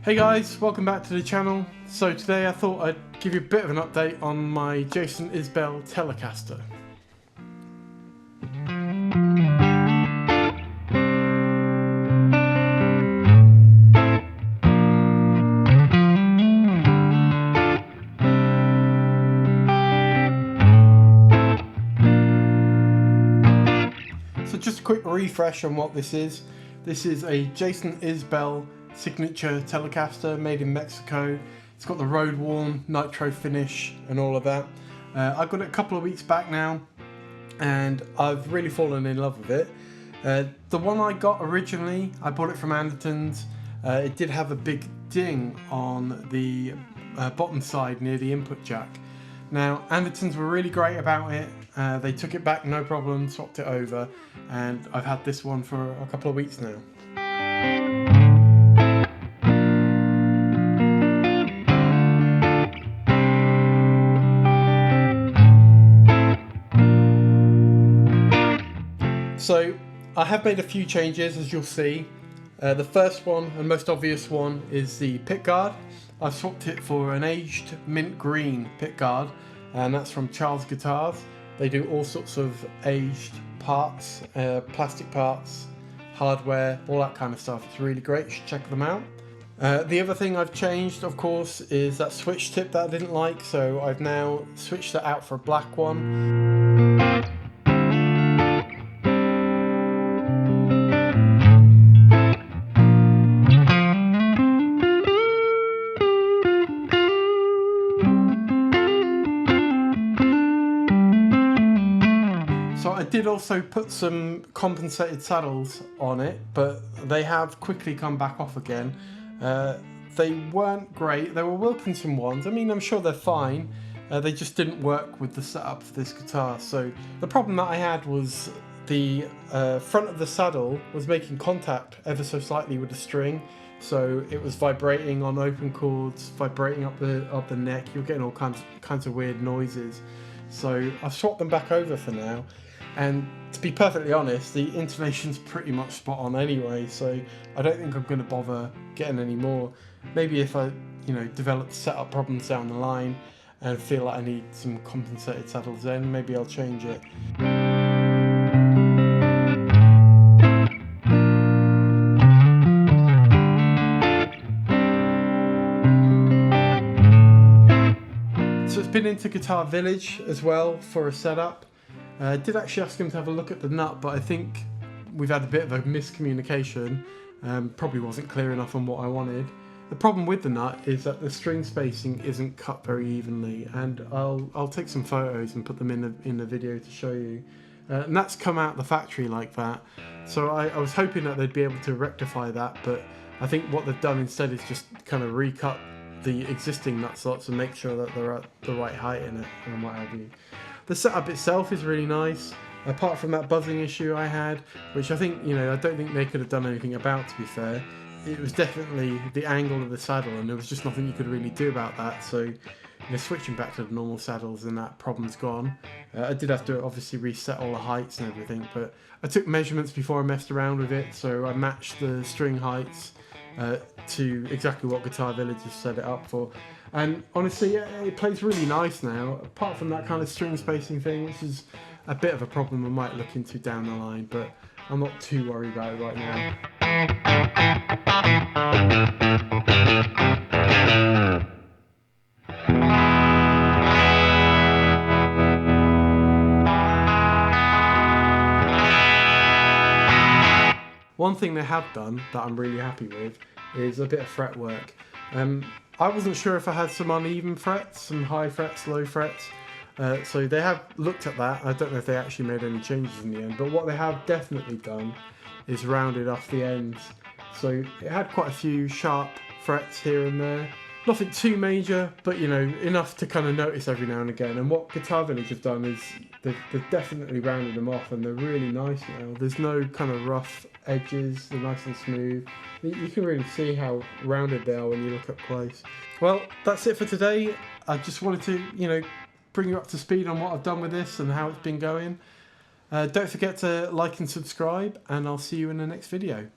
Hey guys, welcome back to the channel. So today I thought I'd give you a bit of an update on my Jason Isbell Telecaster. So just a quick refresh on what this is. This is a Jason Isbell signature Telecaster made in Mexico. It's got the road worn nitro finish and all of that. I got it a couple of weeks back now and I've really fallen in love with it. The one I got originally, I bought it from Anderton's. It did have a big ding on the bottom side near the input jack. Now Anderton's were really great about it. They took it back no problem, swapped it over, and I've had this one for a couple of weeks now. So I have made a few changes, as you'll see. The first one and most obvious one is the pickguard. I've swapped it for an aged mint green pickguard, and that's from Charles Guitars. They do all sorts of aged parts, plastic parts, hardware, all that kind of stuff. It's really great, you should check them out. The other thing I've changed, of course, is that switch tip that I didn't like, so I've now switched that out for a black one. So I did also put some compensated saddles on it, but they have quickly come back off again. They weren't great. They were Wilkinson ones. I mean, I'm sure they're fine. They just didn't work with the setup for this guitar. So the problem that I had was the front of the saddle was making contact ever so slightly with the string. So it was vibrating on open chords, vibrating up the neck. You're getting all kinds of weird noises. So I've swapped them back over for now. And to be perfectly honest, the intonation's pretty much spot on anyway, so I don't think I'm going to bother getting any more. Maybe if I, develop setup problems down the line and feel like I need some compensated saddles then, maybe I'll change it. So it's been into Guitar Village as well for a setup. I did actually ask him to have a look at the nut, but I think we've had a bit of a miscommunication. Probably wasn't clear enough on what I wanted. The problem with the nut is that the string spacing isn't cut very evenly, and I'll take some photos and put them in the video to show you. And that's come out the factory like that. So I was hoping that they'd be able to rectify that, but I think what they've done instead is just kind of recut the existing nut slots and make sure that they're at the right height in it and what have you. The setup itself is really nice, apart from that buzzing issue I had, which I think, I don't think they could have done anything about, to be fair. It was definitely the angle of the saddle, and there was just nothing you could really do about that, so switching back to the normal saddles and that problem's gone. I did have to obviously reset all the heights and everything, but I took measurements before I messed around with it, so I matched the string heights to exactly what Guitar Village has set it up for. And honestly, yeah, it plays really nice now, apart from that kind of string spacing thing, which is a bit of a problem I might look into down the line, but I'm not too worried about it right now. One thing they have done that I'm really happy with is a bit of fretwork. I wasn't sure if I had some uneven frets, some high frets, low frets, so they have looked at that. I don't know if they actually made any changes in the end, but what they have definitely done is rounded off the ends. So it had quite a few sharp frets here and there. Nothing too major, but enough to kind of notice every now and again. And what Guitar Village have done is they've definitely rounded them off, and they're really nice now. There's no kind of rough edges, they're nice and smooth. You can really see how rounded they are when you look up close. Well, that's it for today. I just wanted to, bring you up to speed on what I've done with this and how it's been going. Don't forget to like and subscribe, and I'll see you in the next video.